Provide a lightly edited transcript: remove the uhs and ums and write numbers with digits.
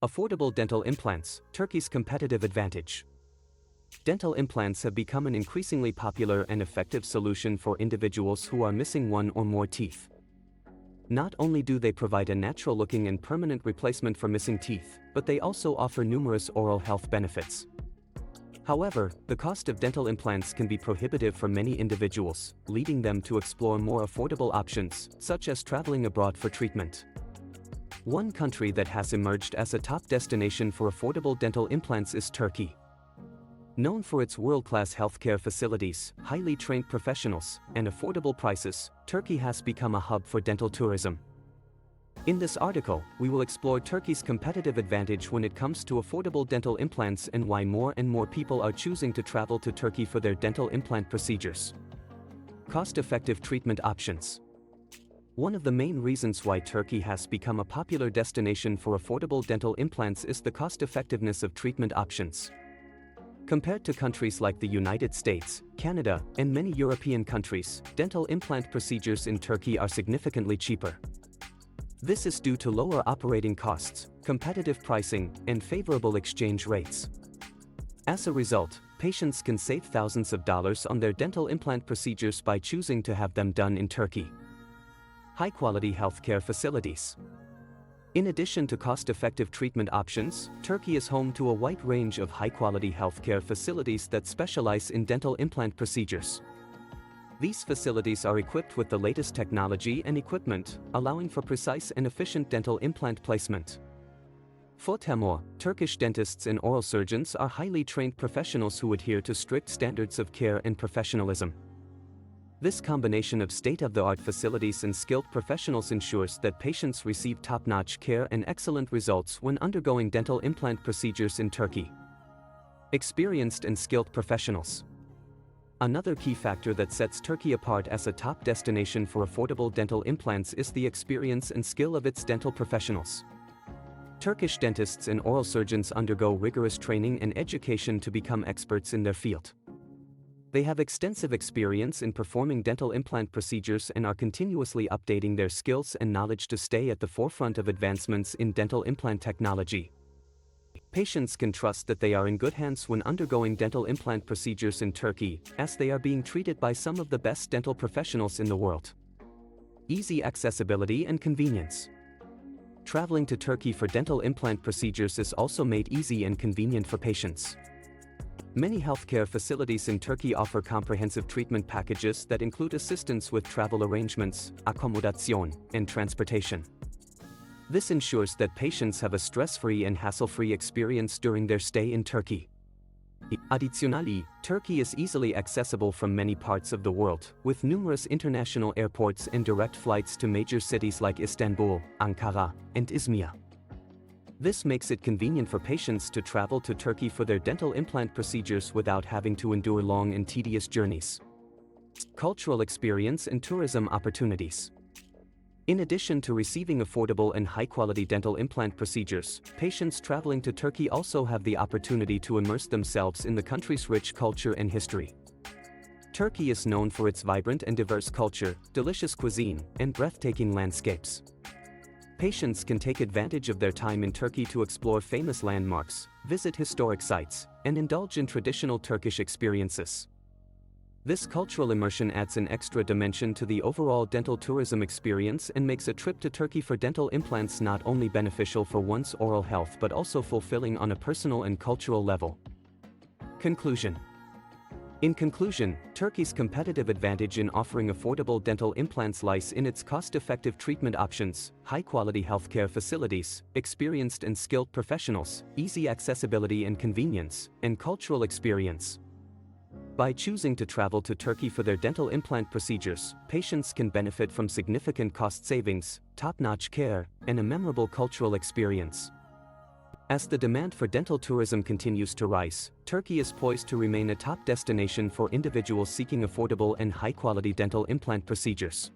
Affordable dental implants, Turkey's competitive advantage. Dental implants have become an increasingly popular and effective solution for individuals who are missing one or more teeth. Not only do they provide a natural-looking and permanent replacement for missing teeth, but they also offer numerous oral health benefits. However, the cost of dental implants can be prohibitive for many individuals, leading them to explore more affordable options, such as traveling abroad for treatment. One country that has emerged as a top destination for affordable dental implants is Turkey. Known for its world-class healthcare facilities, highly trained professionals, and affordable prices, Turkey has become a hub for dental tourism. In this article, we will explore Turkey's competitive advantage when it comes to affordable dental implants and why more and more people are choosing to travel to Turkey for their dental implant procedures. Cost-effective treatment options. One of the main reasons why Turkey has become a popular destination for affordable dental implants is the cost-effectiveness of treatment options. Compared to countries like the United States, Canada, and many European countries, dental implant procedures in Turkey are significantly cheaper. This is due to lower operating costs, competitive pricing, and favorable exchange rates. As a result, patients can save thousands of dollars on their dental implant procedures by choosing to have them done in Turkey. High-quality healthcare facilities. In addition to cost-effective treatment options, Turkey is home to a wide range of high-quality healthcare facilities that specialize in dental implant procedures. These facilities are equipped with the latest technology and equipment, allowing for precise and efficient dental implant placement. Furthermore, Turkish dentists and oral surgeons are highly trained professionals who adhere to strict standards of care and professionalism. This combination of state-of-the-art facilities and skilled professionals ensures that patients receive top-notch care and excellent results when undergoing dental implant procedures in Turkey. Experienced and skilled professionals. Another key factor that sets Turkey apart as a top destination for affordable dental implants is the experience and skill of its dental professionals. Turkish dentists and oral surgeons undergo rigorous training and education to become experts in their field. They have extensive experience in performing dental implant procedures and are continuously updating their skills and knowledge to stay at the forefront of advancements in dental implant technology. Patients can trust that they are in good hands when undergoing dental implant procedures in Turkey, as they are being treated by some of the best dental professionals in the world. Easy accessibility and convenience. Traveling to Turkey for dental implant procedures is also made easy and convenient for patients. Many healthcare facilities in Turkey offer comprehensive treatment packages that include assistance with travel arrangements, accommodation, and transportation. This ensures that patients have a stress-free and hassle-free experience during their stay in Turkey. Additionally, Turkey is easily accessible from many parts of the world, with numerous international airports and direct flights to major cities like Istanbul, Ankara, and Izmir. This makes it convenient for patients to travel to Turkey for their dental implant procedures without having to endure long and tedious journeys. Cultural experience and tourism opportunities. In addition to receiving affordable and high-quality dental implant procedures, patients traveling to Turkey also have the opportunity to immerse themselves in the country's rich culture and history. Turkey is known for its vibrant and diverse culture, delicious cuisine, and breathtaking landscapes. Patients can take advantage of their time in Turkey to explore famous landmarks, visit historic sites, and indulge in traditional Turkish experiences. This cultural immersion adds an extra dimension to the overall dental tourism experience and makes a trip to Turkey for dental implants not only beneficial for one's oral health but also fulfilling on a personal and cultural level. Conclusion. In conclusion, Turkey's competitive advantage in offering affordable dental implants lies in its cost-effective treatment options, high-quality healthcare facilities, experienced and skilled professionals, easy accessibility and convenience, and cultural experience. By choosing to travel to Turkey for their dental implant procedures, patients can benefit from significant cost savings, top-notch care, and a memorable cultural experience. As the demand for dental tourism continues to rise, Turkey is poised to remain a top destination for individuals seeking affordable and high-quality dental implant procedures.